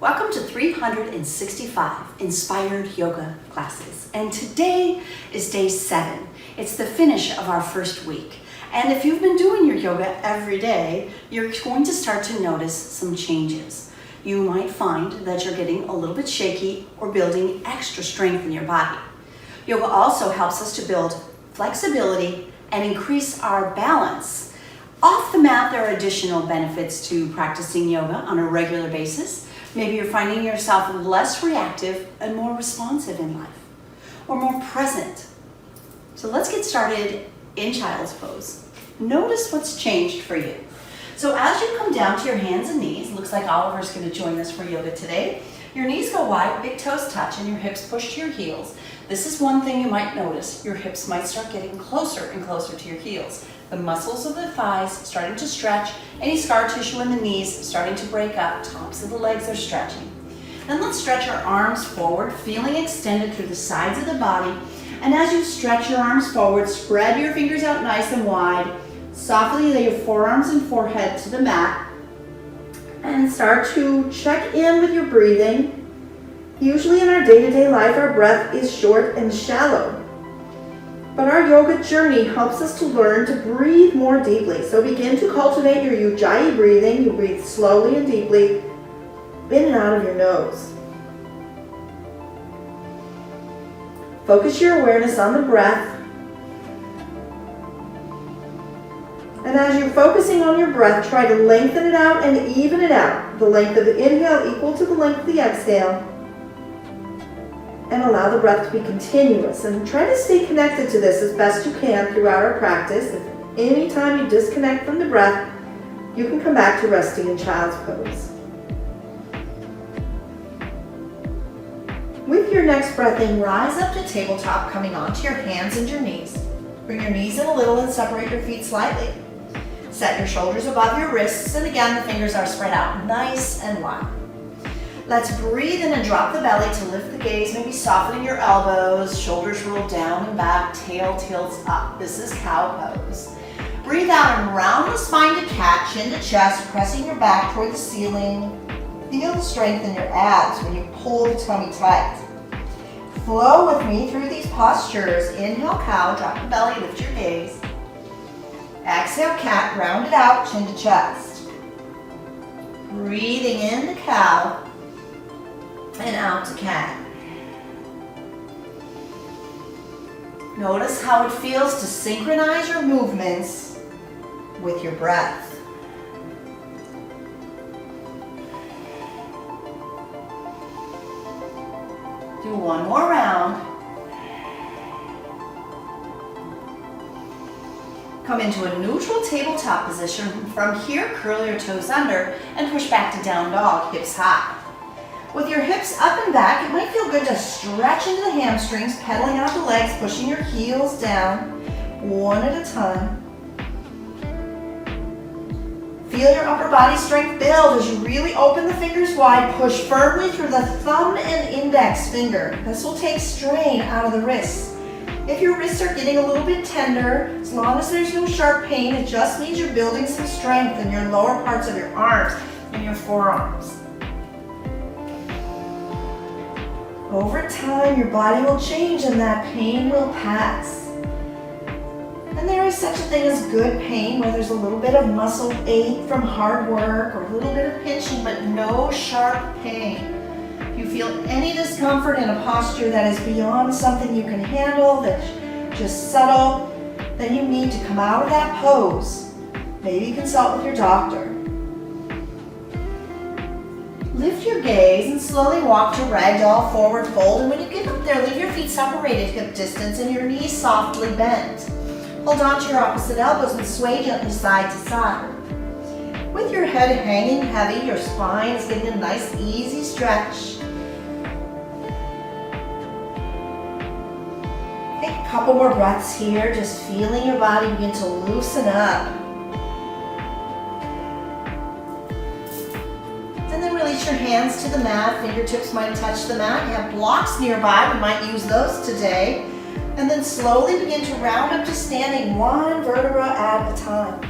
Welcome to 365 Inspired Yoga classes. And today is day 7. It's the finish of our first week. And if you've been doing your yoga every day, you're going to start to notice some changes. You might find that you're getting a little bit shaky or building extra strength in your body. Yoga also helps us to build flexibility and increase our balance. Off the mat, there are additional benefits to practicing yoga on a regular basis. Maybe you're finding yourself less reactive and more responsive in life, or more present. So let's get started in child's pose. Notice what's changed for you. So as you come down to your hands and knees, looks like Oliver's going to join us for yoga today. Your knees go wide, big toes touch, and your hips push to your heels. This is one thing you might notice. Your hips might start getting closer and closer to your heels. The muscles of the thighs starting to stretch, any scar tissue in the knees starting to break up, tops of the legs are stretching. Then let's stretch our arms forward, feeling extended through the sides of the body. And as you stretch your arms forward, spread your fingers out nice and wide. Softly lay your forearms and forehead to the mat. And start to check in with your breathing. Usually in our day-to-day life, our breath is short and shallow. But our yoga journey helps us to learn to breathe more deeply. So begin to cultivate your ujjayi breathing. You breathe slowly and deeply in and out of your nose. Focus your awareness on the breath. And as you're focusing on your breath, try to lengthen it out and even it out. The length of the inhale equal to the length of the exhale. And allow the breath to be continuous. And try to stay connected to this as best you can throughout our practice. If any time you disconnect from the breath, you can come back to resting in child's pose. With your next breath in, rise up to tabletop, coming onto your hands and your knees. Bring your knees in a little and separate your feet slightly. Set your shoulders above your wrists, and again the fingers are spread out nice and wide. Let's breathe in and drop the belly to lift the gaze, maybe softening your elbows, shoulders roll down and back, tail tilts up. This is cow pose. Breathe out and round the spine to cat, chin to chest, pressing your back toward the ceiling. Feel the strength in your abs when you pull the tummy tight. Flow with me through these postures. Inhale, cow, drop the belly, lift your gaze. Exhale, cat, round it out, chin to chest. Breathing in to cow. And out to cat. Notice how it feels to synchronize your movements with your breath. Do one more round. Come into a neutral tabletop position. From here, curl your toes under and push back to down dog, hips high. With your hips up and back, it might feel good to stretch into the hamstrings, pedaling out the legs, pushing your heels down, one at a time. Feel your upper body strength build as you really open the fingers wide, push firmly through the thumb and index finger. This will take strain out of the wrists. If your wrists are getting a little bit tender, as long as there's no sharp pain, it just means you're building some strength in your lower parts of your arms and your forearms. Over time, your body will change and that pain will pass. And there is such a thing as good pain, where there's a little bit of muscle ache from hard work or a little bit of pinching, but no sharp pain. If you feel any discomfort in a posture that is beyond something you can handle, that's just subtle, then you need to come out of that pose. Maybe consult with your doctor. Lift your gaze and slowly walk to ragdoll, forward fold, and when you get up there, leave your feet separated hip distance and your knees softly bent. Hold on to your opposite elbows and sway gently side to side. With your head hanging heavy, your spine is getting a nice easy stretch. Take a couple more breaths here, just feeling your body begin to loosen up. And then release your hands to the mat. Fingertips might touch the mat. You have blocks nearby. We might use those today. And then slowly begin to round up to standing, one vertebra at a time.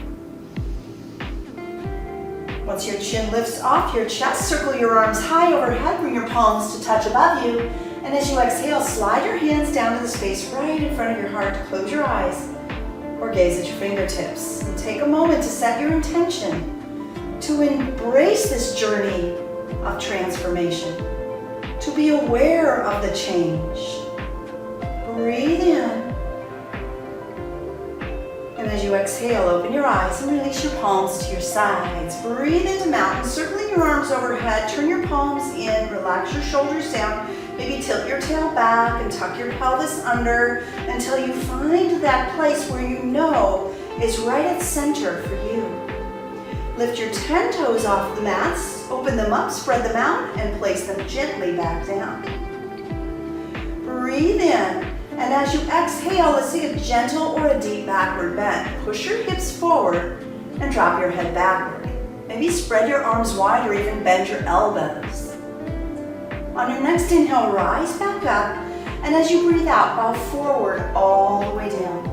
Once your chin lifts off your chest, circle your arms high overhead, bring your palms to touch above you. And as you exhale, slide your hands down to the space right in front of your heart. Close your eyes or gaze at your fingertips. And take a moment to set your intention to embrace this journey of transformation, to be aware of the change. Breathe in. And as you exhale, open your eyes and release your palms to your sides. Breathe into mountain, circling your arms overhead. Turn your palms in, relax your shoulders down. Maybe tilt your tail back and tuck your pelvis under until you find that place where you know is right at center for you. Lift your 10 toes off the mats, open them up, spread them out, and place them gently back down. Breathe in, and as you exhale, let's take a gentle or a deep backward bend. Push your hips forward and drop your head backward. Maybe spread your arms wide or even bend your elbows. On your next inhale, rise back up, and as you breathe out, bow forward all the way down.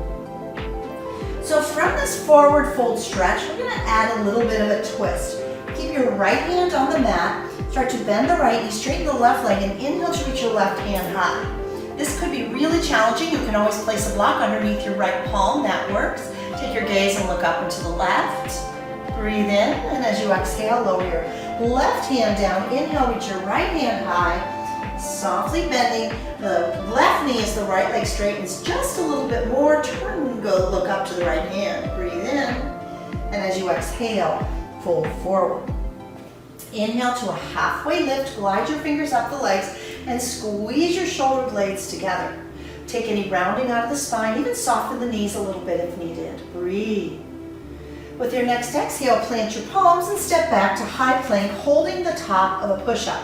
So from this forward fold stretch, we're going to add a little bit of a twist. Keep your right hand on the mat, start to bend the right knee, straighten the left leg, and inhale to reach your left hand high. This could be really challenging. You can always place a block underneath your right palm, that works. Take your gaze and look up and to the left. Breathe in, and as you exhale, lower your left hand down. Inhale, reach your right hand high. Softly bending, the left knee as the right leg straightens just a little bit more. Turn and go look up to the right hand. Breathe in, and as you exhale, fold forward. Inhale to a halfway lift, glide your fingers up the legs, and squeeze your shoulder blades together. Take any rounding out of the spine, even soften the knees a little bit if needed. Breathe. With your next exhale, plant your palms and step back to high plank, holding the top of a push-up.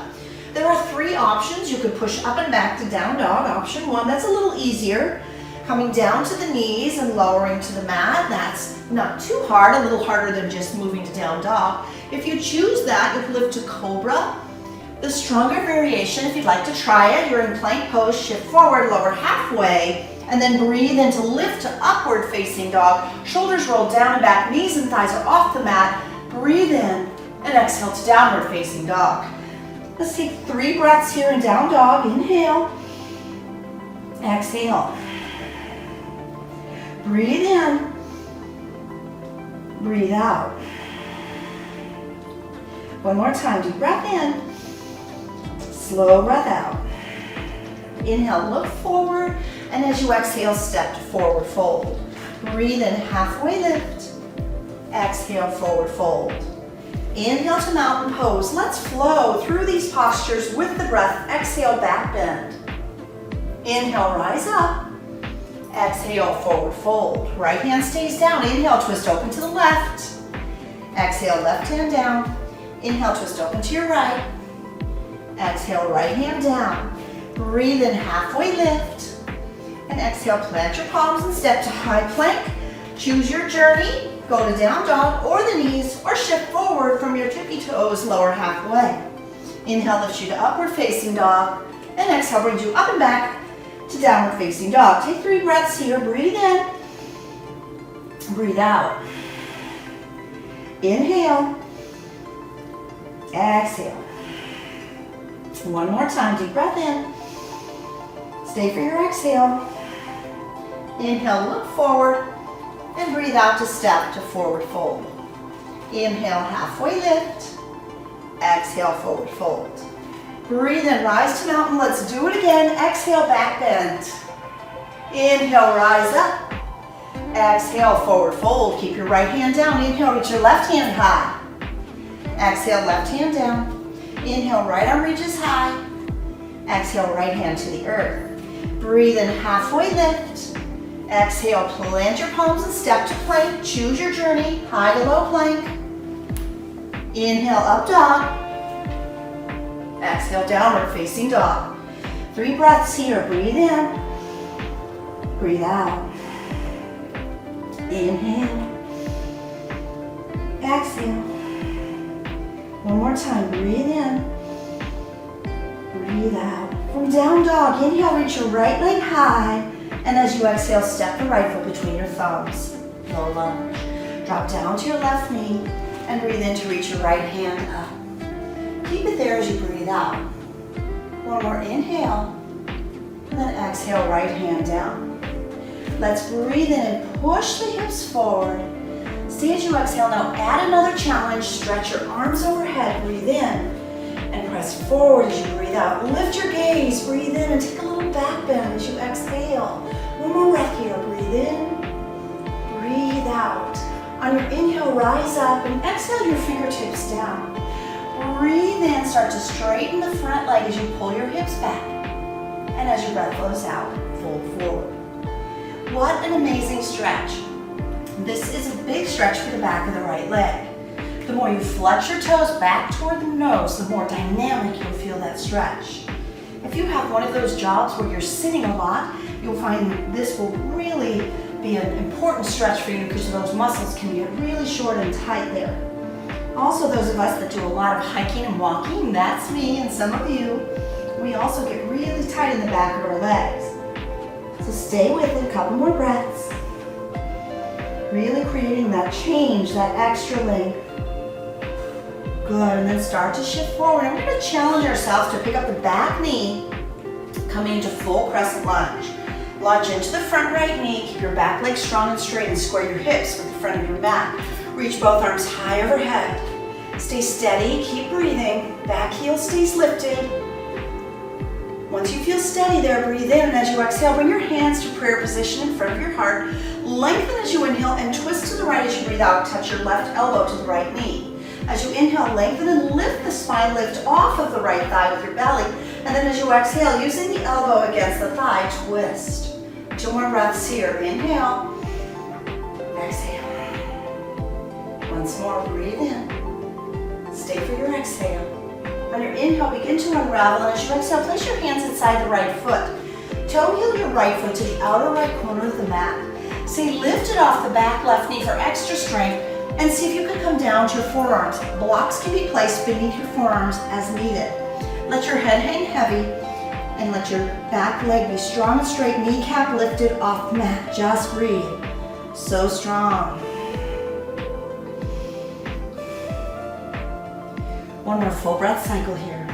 There are 3 options. You could push up and back to down dog. Option 1, that's a little easier. Coming down to the knees and lowering to the mat. That's not too hard, a little harder than just moving to down dog. If you choose that, you can lift to cobra. The stronger variation, if you'd like to try it, you're in plank pose, shift forward, lower halfway, and then breathe into lift to upward facing dog. Shoulders roll down and back, knees and thighs are off the mat. Breathe in and exhale to downward facing dog. Let's take 3 breaths here in down dog. Inhale, exhale. Breathe in, breathe out. One more time, deep breath in, slow breath out. Inhale, look forward, and as you exhale, step to forward fold. Breathe in, halfway lift. Exhale, forward fold. Inhale to mountain pose. Let's flow through these postures with the breath. Exhale, back bend. Inhale, rise up. Exhale, forward fold. Right hand stays down. Inhale, twist open to the left. Exhale, left hand down. Inhale, twist open to your right. Exhale, right hand down. Breathe in, halfway lift. And exhale, plant your palms and step to high plank. Choose your journey. Go to down dog or the knees, or shift forward from your tippy toes, lower halfway. Inhale lifts you to upward facing dog, and exhale brings you up and back to downward facing dog. Take 3 breaths here. Breathe in, breathe out. Inhale, exhale. One more time, deep breath in. Stay for your exhale. Inhale, look forward. And breathe out to step to forward fold. Inhale, halfway lift. Exhale, forward fold. Breathe in, rise to mountain. Let's do it again. Exhale, back bend. Inhale, rise up. Exhale, forward fold. Keep your right hand down. Inhale, reach your left hand high. Exhale, left hand down. Inhale, right arm reaches high. Exhale, right hand to the earth. Breathe in, halfway lift. Exhale, plant your palms and step to plank. Choose your journey, high to low plank. Inhale, up dog. Exhale, downward facing dog. 3 breaths here. Breathe in, breathe out. Inhale, exhale. One more time. Breathe in, breathe out. From down dog, inhale, reach your right leg high. And as you exhale, step the right foot between your thumbs. Low lunge. Drop down to your left knee. And breathe in to reach your right hand up. Keep it there as you breathe out. One more inhale. And then exhale, right hand down. Let's breathe in and push the hips forward. Stay as you exhale. Now add another challenge. Stretch your arms overhead. Breathe in and press forward as you breathe out. Lift your gaze. Breathe in and take a little back bend as you exhale. One more breath here. Breathe in. Breathe out. On your inhale, rise up and exhale your fingertips down. Breathe in. Start to straighten the front leg as you pull your hips back. And as your breath flows out, fold forward. What an amazing stretch. This is a big stretch for the back of the right leg. The more you flex your toes back toward the nose, the more dynamic you'll feel that stretch. If you have one of those jobs where you're sitting a lot, you'll find this will really be an important stretch for you because those muscles can get really short and tight there. Also, those of us that do a lot of hiking and walking, that's me and some of you, we also get really tight in the back of our legs. So stay with it, a couple more breaths. Really creating that change, that extra length. Good, and then start to shift forward. And we're going to challenge ourselves to pick up the back knee, coming into full crescent lunge. Lunge into the front right knee, keep your back leg strong and straight and square your hips with the front of your mat. Reach both arms high overhead. Stay steady, keep breathing. Back heel stays lifted. Once you feel steady there, breathe in, and as you exhale, bring your hands to prayer position in front of your heart. Lengthen as you inhale and twist to the right as you breathe out. Touch your left elbow to the right knee. As you inhale, lengthen and lift the spine, lift off of the right thigh with your belly. And then as you exhale, using the elbow against the thigh, twist. 2 more breaths here. Inhale. Exhale. Once more, breathe in. Stay for your exhale. On your inhale, begin to unravel, and as you exhale, place your hands inside the right foot. Toe heel your right foot to the outer right corner of the mat. Stay lifted off the back left knee for extra strength, and see if you can come down to your forearms. Blocks can be placed beneath your forearms as needed. Let your head hang heavy, and let your back leg be strong and straight, kneecap lifted off the mat. Just breathe. So strong. One more full breath cycle here.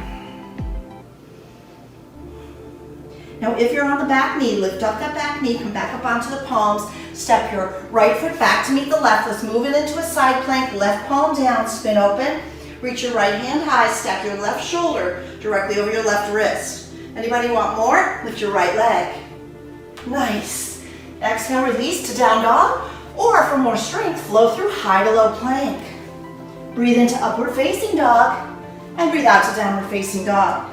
Now if you're on the back knee, lift up that back knee, come back up onto the palms, step your right foot back to meet the left. Let's move it into a side plank, left palm down, spin open, reach your right hand high, step your left shoulder directly over your left wrist. Anybody want more? Lift your right leg. Nice. Exhale, release to down dog, or for more strength, flow through high to low plank. Breathe into upward facing dog, and breathe out to downward facing dog.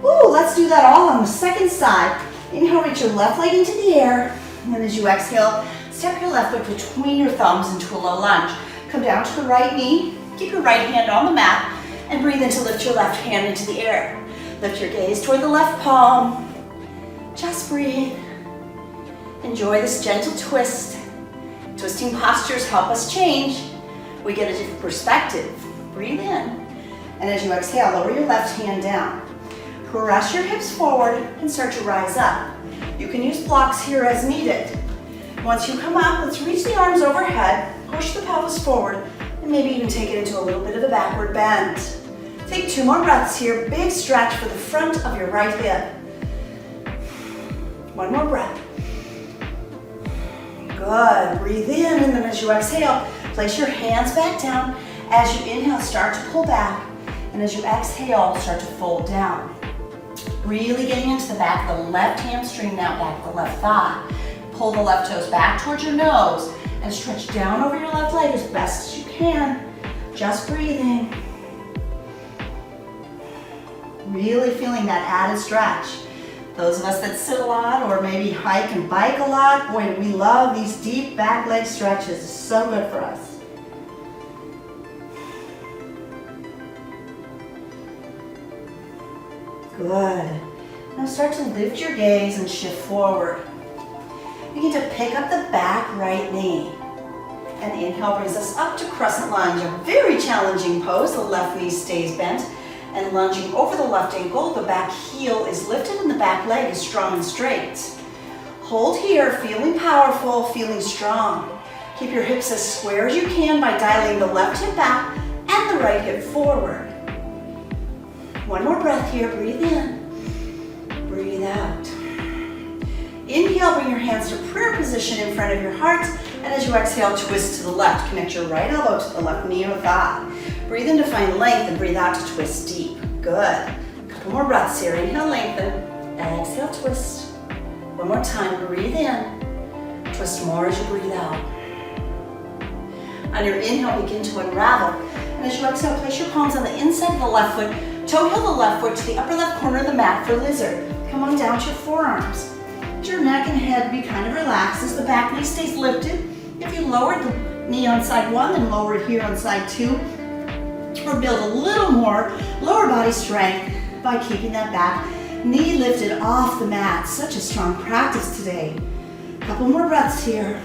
Ooh, let's do that all on the second side. Inhale, reach your left leg into the air, and then as you exhale, step your left foot between your thumbs into a low lunge. Come down to the right knee, keep your right hand on the mat, and breathe in to lift your left hand into the air. Lift your gaze toward the left palm. Just breathe. Enjoy this gentle twist. Twisting postures help us change. We get a different perspective. Breathe in. And as you exhale, lower your left hand down. Press your hips forward and start to rise up. You can use blocks here as needed. Once you come up, let's reach the arms overhead, push the pelvis forward, and maybe even take it into a little bit of a backward bend. Take 2 more breaths here. Big stretch for the front of your right hip. 1 more breath. Good. Breathe in, and then as you exhale, place your hands back down. As you inhale, start to pull back, and as you exhale, start to fold down. Really getting into the back of the left hamstring now, back of the left thigh. Pull the left toes back towards your nose, and stretch down over your left leg as best as you can. Just breathing. Really feeling that added stretch. Those of us that sit a lot or maybe hike and bike a lot, boy, we love these deep back leg stretches. It's so good for us. Good. Now start to lift your gaze and shift forward. Begin to pick up the back right knee. And inhale brings us up to crescent lunge, a very challenging pose. The left knee stays bent. And lunging over the left ankle, the back heel is lifted and the back leg is strong and straight. Hold here, feeling powerful, feeling strong. Keep your hips as square as you can by dialing the left hip back and the right hip forward. One more breath here. Breathe in. Breathe out. Inhale, bring your hands to prayer position in front of your heart. And as you exhale, twist to the left. Connect your right elbow to the left knee or thigh. Breathe in to find length and breathe out to twist deep. Good. A couple more breaths here. Inhale, lengthen. Exhale, twist. One more time. Breathe in. Twist more as you breathe out. On your inhale, begin to unravel. And as you exhale, place your palms on the inside of the left foot. Toe heel the left foot to the upper left corner of the mat for lizard. Come on down to your forearms. Let your neck and head be kind of relaxed as the back knee stays lifted. If you lowered the knee on side one, then lower it here on side two. Or build a little more lower body strength by keeping that back knee lifted off the mat. Such a strong practice today. Couple more breaths here.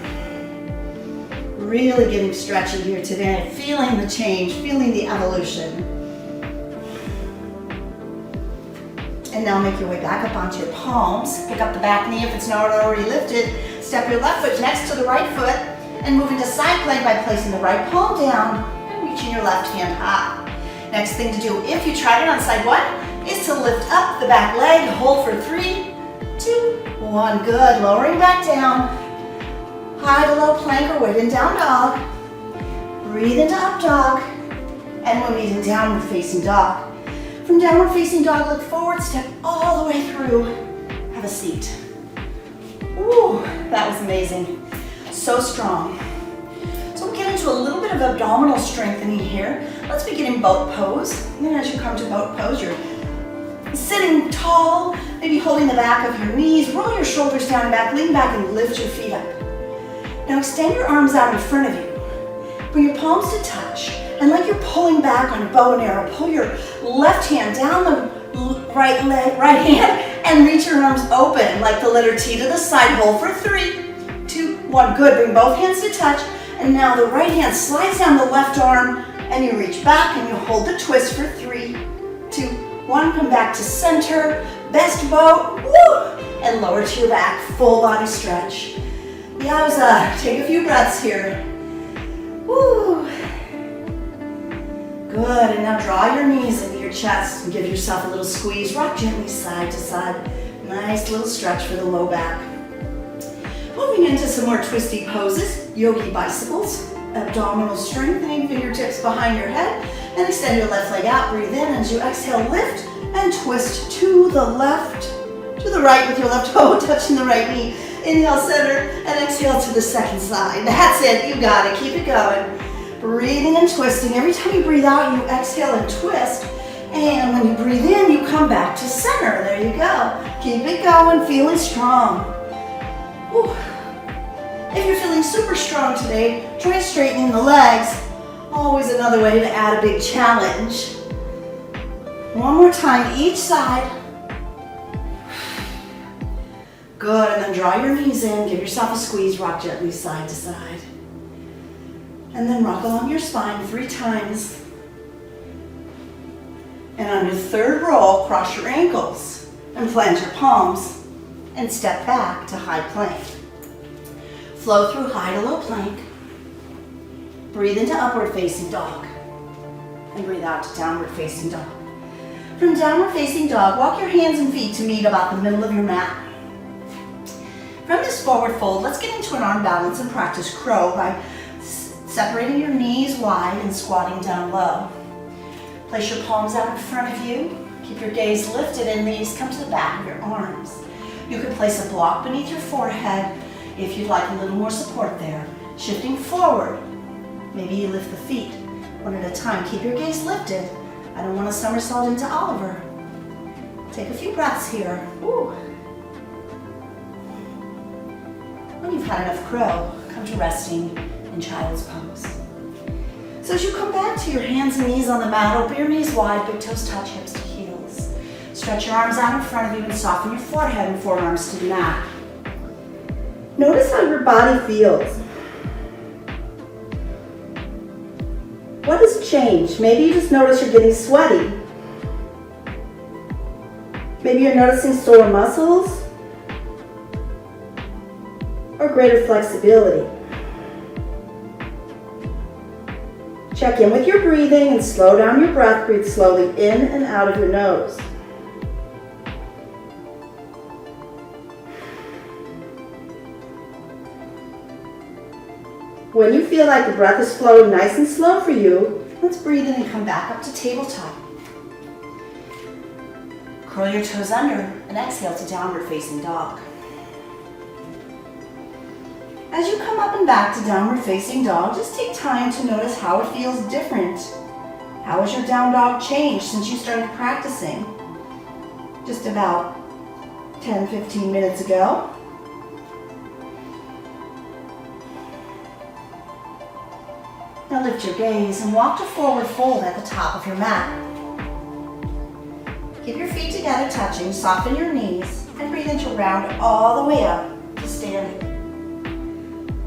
Really getting stretchy here today. Feeling the change, feeling the evolution. And now make your way back up onto your palms. Pick up the back knee if it's not already lifted. Step your left foot next to the right foot and move into side plank by placing the right palm down and reaching your left hand high. Next thing to do, if you tried it on side one, is to lift up the back leg, hold for 3, 2, 1. Good, lowering back down. High to low plank or weight in down dog. Breathe into up dog. And we'll meet in downward facing dog. From downward facing dog, look forward, step all the way through. Have a seat. Ooh, that was amazing. So strong. So we'll get into a little bit of abdominal strengthening here. Let's begin in boat pose. And then as you come to boat pose, you're sitting tall, maybe holding the back of your knees. Roll your shoulders down and back, lean back and lift your feet up. Now extend your arms out in front of you. Bring your palms to touch. And like you're pulling back on a bow and arrow, pull your left hand down the right hand and reach your arms open like the letter T to the side. Hold for 3, 2, 1. Good. Bring both hands to touch. And now the right hand slides down the left arm and you reach back and you hold the twist for 3, 2, 1. Come back to center. Best boat. Woo! And lower to your back. Full body stretch. Yowza. Take a few breaths here. Woo! Good, and now draw your knees into your chest and give yourself a little squeeze. Rock gently side to side. Nice little stretch for the low back. Moving into some more twisty poses. Yogi bicycles, abdominal strengthening, fingertips behind your head, and extend your left leg out. Breathe in as you exhale, lift and twist to the left, to the right with your left toe touching the right knee. Inhale, center, and exhale to the second side. That's it, you got it, keep it going. Breathing and twisting. Every time you breathe out, you exhale and twist. And when you breathe in, you come back to center. There you go. Keep it going, feeling strong. Whew. If you're feeling super strong today, try straightening the legs. Always another way to add a big challenge. One more time, each side. Good, and then draw your knees in. Give yourself a squeeze, rock gently side to side. And then rock along your spine 3 times. And on your third roll, cross your ankles and plant your palms and step back to high plank. Flow through high to low plank. Breathe into upward facing dog. And breathe out to downward facing dog. From downward facing dog, walk your hands and feet to meet about the middle of your mat. From this forward fold, let's get into an arm balance and practice crow by separating your knees wide and squatting down low. Place your palms out in front of you. Keep your gaze lifted and knees come to the back of your arms. You could place a block beneath your forehead if you'd like a little more support there. Shifting forward, maybe you lift the feet one at a time. Keep your gaze lifted. I don't want to somersault into Oliver. Take a few breaths here. Ooh. When you've had enough crow, come to resting in child's pose. So as you come back to your hands and knees on the mat, open your knees wide, big toes touch, hips to heels. Stretch your arms out in front of you and soften your forehead and forearms to the mat. Notice how your body feels. What has changed? Maybe you just notice you're getting sweaty. Maybe you're noticing sore muscles or greater flexibility. Check in with your breathing and slow down your breath. Breathe slowly in and out of your nose. When you feel like the breath is flowing nice and slow for you, let's breathe in and come back up to tabletop. Curl your toes under and exhale to downward facing dog. As you come up and back to downward facing dog, just take time to notice how it feels different. How has your down dog changed since you started practicing? Just about 10-15 minutes ago. Now lift your gaze and walk to forward fold at the top of your mat. Keep your feet together touching, soften your knees, and breathe into round all the way up to standing.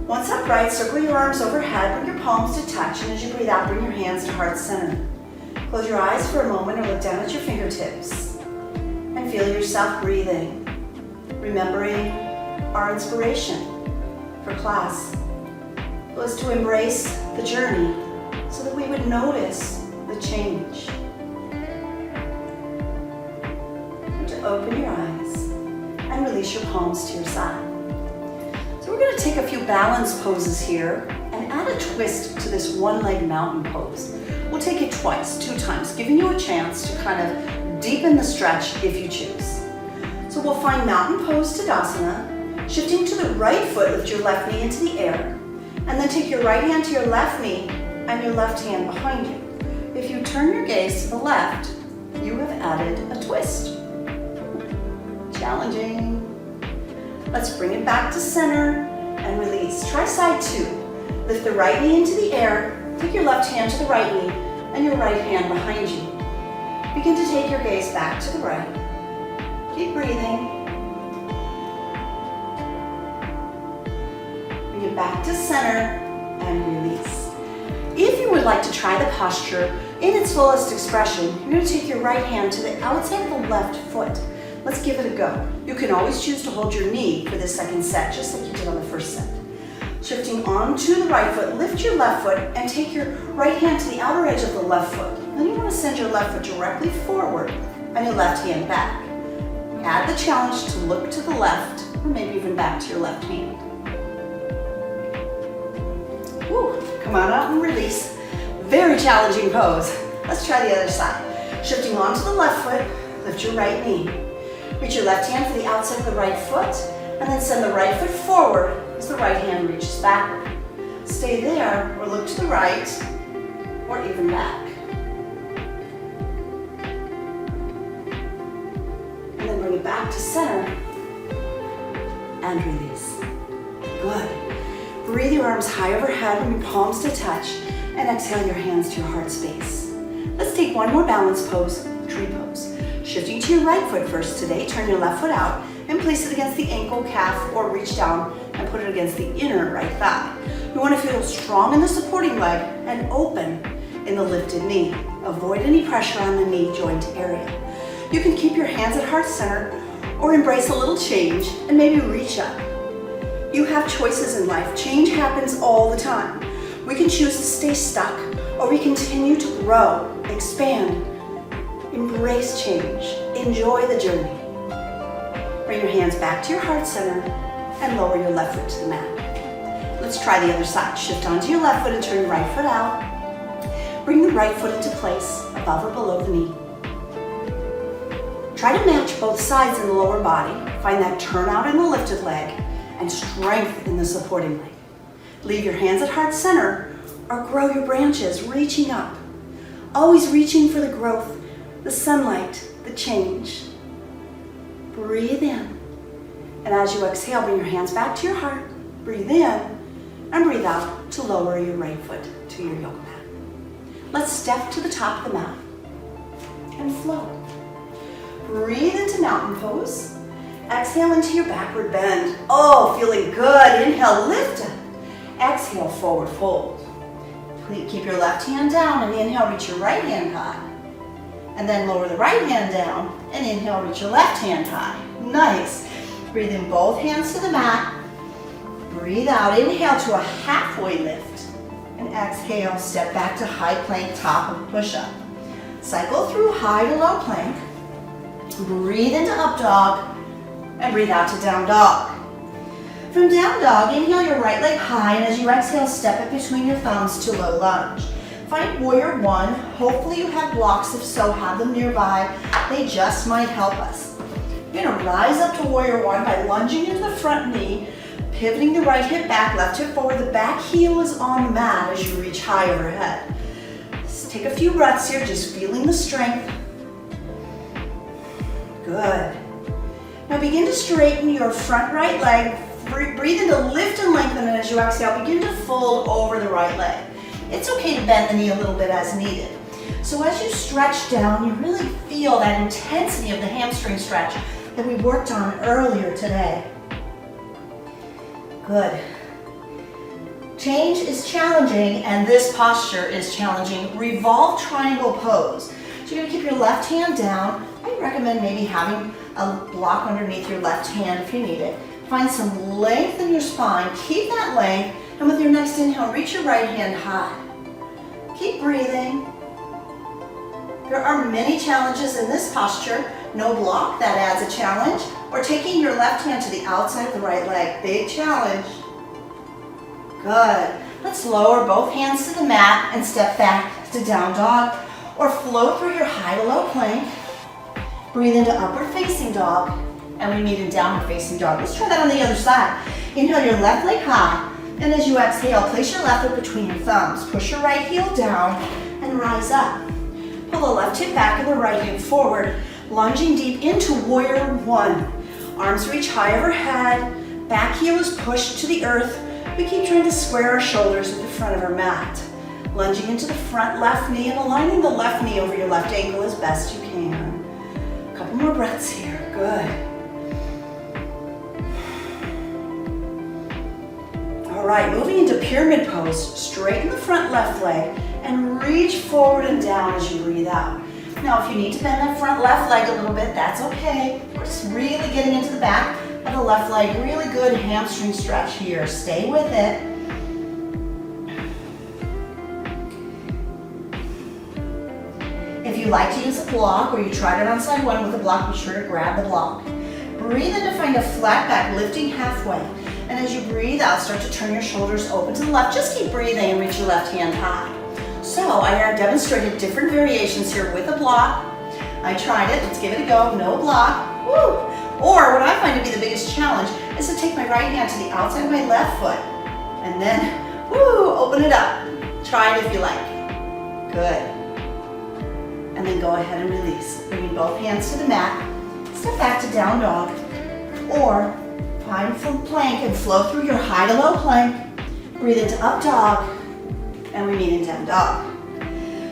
Once upright, circle your arms overhead, bring your palms to touch, and as you breathe out, bring your hands to heart center. Close your eyes for a moment or look down at your fingertips and feel yourself breathing, remembering our inspiration for class was to embrace the journey so that we would notice the change. And to open your eyes and release your palms to your side. So we're going to take a few balance poses here and add a twist to this one-leg mountain pose. We'll take it twice, 2 times, giving you a chance to kind of deepen the stretch if you choose. So we'll find mountain pose Tadasana, shifting to the right foot, lift your left knee into the air, and then take your right hand to your left knee and your left hand behind you. If you turn your gaze to the left, you have added a twist. Challenging. Let's bring it back to center and release. Try side 2. Lift the right knee into the air, take your left hand to the right knee and your right hand behind you. Begin to take your gaze back to the right. Keep breathing. Bring it back to center and release. If you would like to try the posture in its fullest expression, you're going to take your right hand to the outside of the left foot. Let's give it a go. You can always choose to hold your knee for this second set, just like you did on the first set. Shifting on to the right foot, lift your left foot and take your right hand to the outer edge of the left foot. Then you want to send your left foot directly forward and your left hand back. Add the challenge to look to the left or maybe even back to your left hand. Woo. Come on out and release. Very challenging pose. Let's try the other side. Shifting onto the left foot, lift your right knee. Reach your left hand for the outside of the right foot, and then send the right foot forward as the right hand reaches backward. Stay there, or look to the right, or even back. And then bring it back to center, and release. Good. Breathe your arms high overhead, bring your palms to touch, and exhale your hands to your heart space. Let's take one more balance pose, tree pose. Shifting to your right foot first today, turn your left foot out and place it against the ankle, calf, or reach down and put it against the inner right thigh. You want to feel strong in the supporting leg and open in the lifted knee. Avoid any pressure on the knee joint area. You can keep your hands at heart center or embrace a little change and maybe reach up. You have choices in life. Change happens all the time. We can choose to stay stuck or we continue to grow, expand, embrace change, enjoy the journey. Bring your hands back to your heart center and lower your left foot to the mat. Let's try the other side. Shift onto your left foot and turn your right foot out. Bring the right foot into place, above or below the knee. Try to match both sides in the lower body. Find that turnout in the lifted leg and strength in the supporting leg. Leave your hands at heart center or grow your branches, reaching up. Always reaching for the growth, the sunlight, the change. Breathe in. And as you exhale, bring your hands back to your heart. Breathe in and breathe out to lower your right foot to your yoga mat. Let's step to the top of the mat and flow. Breathe into mountain pose. Exhale into your backward bend. Oh, feeling good. Inhale, lift up. Exhale, forward fold. Keep your left hand down and inhale, reach your right hand high. And then lower the right hand down and inhale, reach your left hand high. Nice. Breathe in both hands to the mat. Breathe out. Inhale to a halfway lift. And And exhale, step back to high plank, top of push-up. Cycle through high to low plank. Breathe into up dog and breathe out to down dog. From down dog, inhale your right leg high, and as you exhale, step it between your thumbs to low lunge. Find warrior one. Hopefully you have blocks. If so, have them nearby. They just might help us. You're gonna rise up to warrior one by lunging into the front knee, pivoting the right hip back, left hip forward. The back heel is on the mat as you reach high overhead. Let's take a few breaths here, just feeling the strength. Good. Now begin to straighten your front right leg. Breathe into lift and lengthen, and as you exhale, begin to fold over the right leg. It's okay to bend the knee a little bit as needed. So as you stretch down, you really feel that intensity of the hamstring stretch that we worked on earlier today. Good. Change is challenging, and this posture is challenging. Revolve triangle pose. So you're gonna keep your left hand down. I recommend maybe having a block underneath your left hand if you need it. Find some length in your spine. Keep that length, and with your next inhale, reach your right hand high. Keep breathing. There are many challenges in this posture. No block, that adds a challenge. Or taking your left hand to the outside of the right leg, big challenge. Good. Let's lower both hands to the mat and step back to down dog, or float through your high to low plank. Breathe into upward facing dog, and we meet in downward facing dog. Let's try that on the other side. Inhale your left leg high, and as you exhale, place your left foot between your thumbs. Push your right heel down and rise up. Pull the left hip back and the right hip forward, lunging deep into warrior one. Arms reach high overhead, back heel is pushed to the earth. We keep trying to square our shoulders with the front of our mat. Lunging into the front left knee and aligning the left knee over your left ankle as best you can. A couple more breaths here, good. All right, moving into pyramid pose, straighten the front left leg and reach forward and down as you breathe out. Now, if you need to bend that front left leg a little bit, that's okay. We're just really getting into the back of the left leg. Really good hamstring stretch here. Stay with it. If you like to use a block, or you tried it on side one with a block, be sure to grab the block. Breathe in to find a flat back, lifting halfway. And as you breathe out, start to turn your shoulders open to the left. Just keep breathing and reach your left hand high. So I have demonstrated different variations here with a block. I tried it, let's give it a go, no block. Woo! Or what I find to be the biggest challenge is to take my right hand to the outside of my left foot and then, woo, open it up. Try it if you like. Good. And then go ahead and release. Bringing both hands to the mat, step back to down dog, or find full plank and flow through your high to low plank. Breathe into up dog, and we meet in down dog.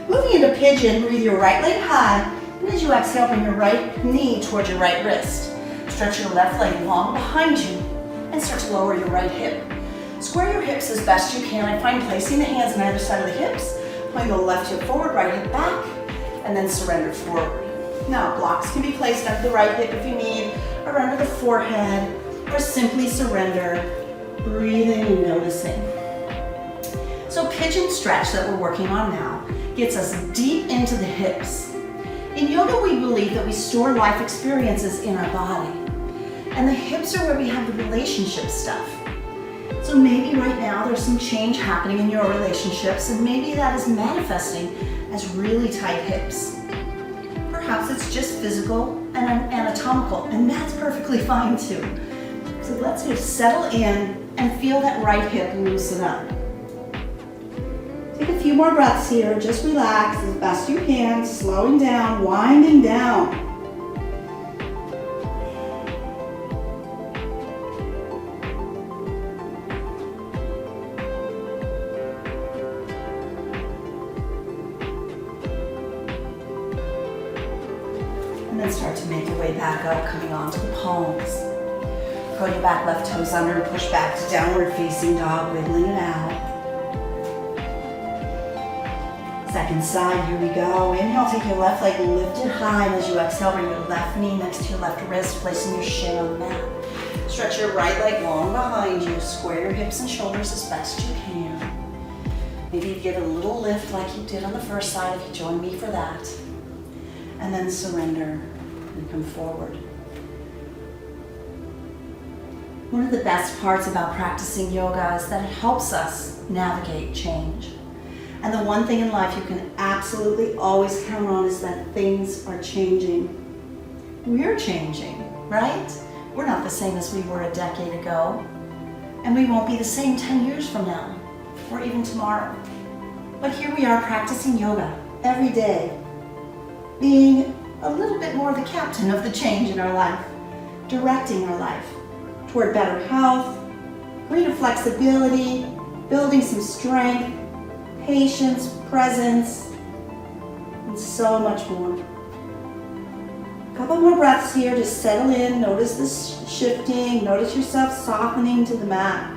Moving into pigeon, breathe your right leg high, and as you exhale, bring your right knee towards your right wrist. Stretch your left leg long behind you, and start to lower your right hip. Square your hips as best you can. I find placing the hands on either side of the hips, pulling the left hip forward, right hip back, and then surrender forward. Now, blocks can be placed under the right hip if you need, or under the forehead, or simply surrender, breathing and noticing. So pigeon stretch that we're working on now gets us deep into the hips. In yoga, we believe that we store life experiences in our body. And the hips are where we have the relationship stuff. So maybe right now there's some change happening in your relationships, and maybe that is manifesting as really tight hips. Perhaps it's just physical and anatomical, and that's perfectly fine too. So let's just settle in and feel that right hip loosen up. Take a few more breaths here. Just relax as best you can, slowing down, winding down. And then start to make your way back up, coming onto the palms. Curl your back left toes under and push back to downward facing dog, wiggling it out. Second side, here we go. Inhale, take your left leg lifted high, and as you exhale, bring your left knee next to your left wrist, placing your shin on the mat. Stretch your right leg long behind you. Square your hips and shoulders as best you can. Maybe you give it a little lift like you did on the first side if you join me for that. And then surrender and come forward. One of the best parts about practicing yoga is that it helps us navigate change. And the one thing in life you can absolutely always count on is that things are changing. We're changing, right? We're not the same as we were a decade ago. And we won't be the same 10 years from now, or even tomorrow. But here we are practicing yoga every day, being a little bit more the captain of the change in our life, directing our life toward better health, greater flexibility, building some strength, patience, presence, and so much more. A couple more breaths here, just settle in, notice this shifting, notice yourself softening to the mat.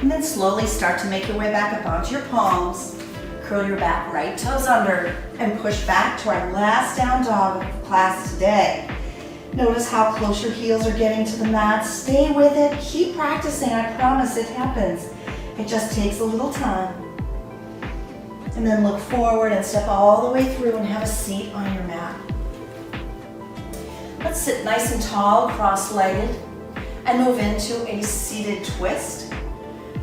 And then slowly start to make your way back up onto your palms. Curl your back, right toes under, and push back to our last down dog of class today. Notice how close your heels are getting to the mat. Stay with it. Keep practicing. I promise it happens. It just takes a little time. And then look forward and step all the way through and have a seat on your mat. Let's sit nice and tall, cross-legged, and move into a seated twist.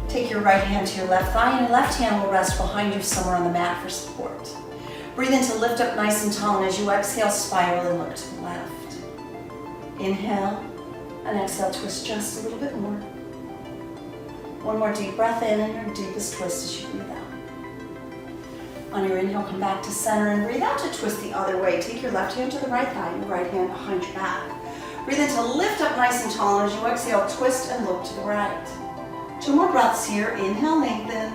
Take your right hand to your left thigh, and your left hand will rest behind you somewhere on the mat for support. Breathe in to lift up nice and tall, and as you exhale, spiral and look to the left. Inhale, and exhale, twist just a little bit more. One more deep breath in, and your deepest twist as you breathe out. On your inhale, come back to center, and breathe out to twist the other way. Take your left hand to the right thigh, and your right hand behind your back. Breathe in to lift up nice and tall, and as you exhale, twist and look to the right. 2 more breaths here. Inhale, lengthen.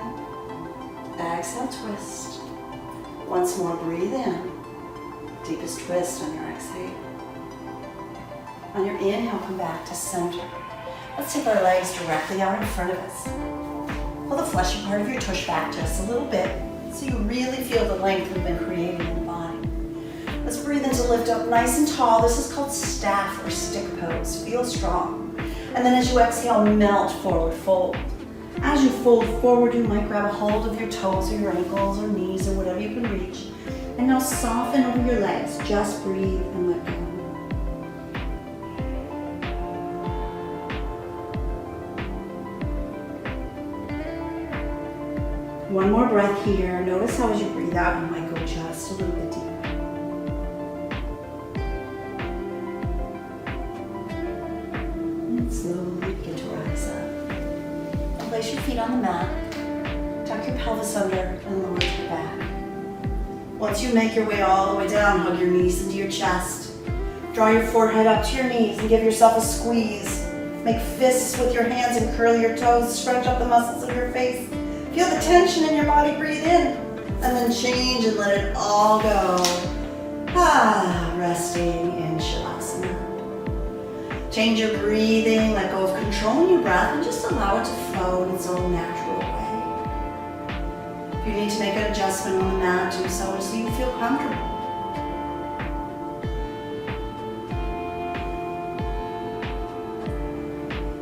Exhale, twist. Once more, breathe in. Deepest twist on your exhale. On your inhale, come back to center. Let's take our legs directly out in front of us. Pull the fleshy part of your tush back just a little bit so you really feel the length we've been creating in the body. Let's breathe in to lift up nice and tall. This is called staff or stick pose. Feel strong. And then as you exhale, melt forward, fold. As you fold forward, you might grab a hold of your toes or your ankles or knees or whatever you can reach. And now soften over your legs. Just breathe and let go. One more breath here. Notice how as you breathe out, you might go just a little bit deeper. Slowly begin to rise up. Place your feet on the mat. Tuck your pelvis under and lower your back. Once you make your way all the way down, hug your knees into your chest. Draw your forehead up to your knees and give yourself a squeeze. Make fists with your hands and curl your toes. Stretch up the muscles of your face. Feel the tension in your body. Breathe in and then change and let it all go. Resting in Shavasana. Change your breathing, let go of controlling your breath, and just allow it to flow in its own natural way. If you need to make an adjustment on the mat, do so as you feel comfortable.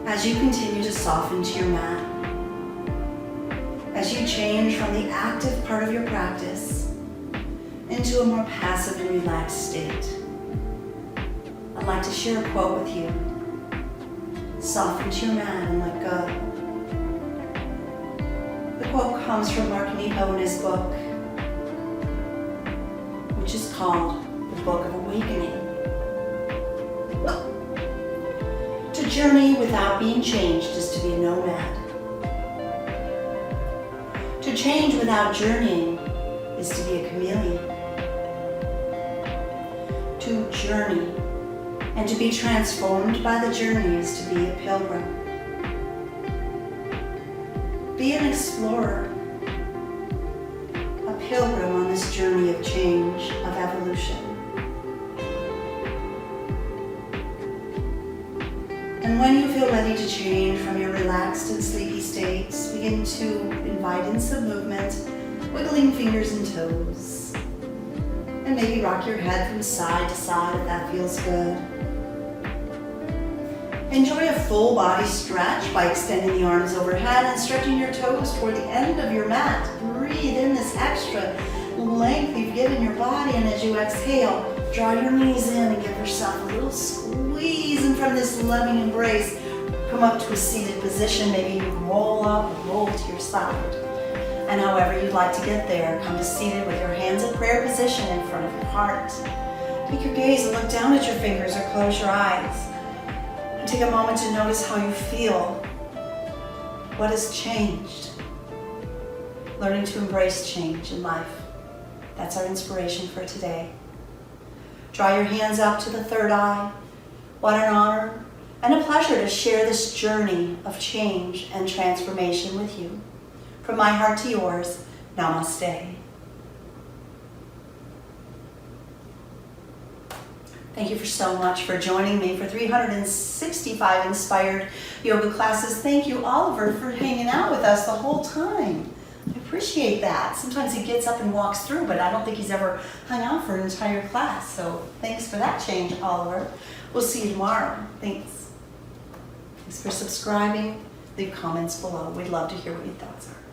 As you continue to soften to your mat, as you change from the active part of your practice into a more passive and relaxed state, I'd like to share a quote with you. Soften to your mat and let go. The quote comes from Mark Nepo in his book, which is called The Book of Awakening. To journey without being changed is to be a nomad. To change without journeying is to be a chameleon. To journey and to be transformed by the journey is to be a pilgrim. Be an explorer, a pilgrim on this journey of change, of evolution. And when you feel ready to change from your relaxed and sleepy states, begin to invite in some movement, wiggling fingers and toes. And maybe rock your head from side to side if that feels good. Enjoy a full body stretch by extending the arms overhead and stretching your toes toward the end of your mat. Breathe in this extra length you've given your body, and as you exhale, draw your knees in and give yourself a little squeeze. And from this loving embrace, come up to a seated position. Maybe you roll up and roll to your side. And however you'd like to get there, come to seated with your hands in prayer position in front of your heart. Take your gaze and look down at your fingers or close your eyes. And take a moment to notice how you feel. What has changed? Learning to embrace change in life. That's our inspiration for today. Draw your hands up to the third eye. What an honor and a pleasure to share this journey of change and transformation with you. From my heart to yours, namaste. Thank you so much for joining me for 365 inspired yoga classes. Thank you, Oliver, for hanging out with us the whole time. I appreciate that. Sometimes he gets up and walks through, but I don't think he's ever hung out for an entire class. So thanks for that change, Oliver. We'll see you tomorrow. Thanks. Thanks for subscribing. Leave comments below. We'd love to hear what your thoughts are.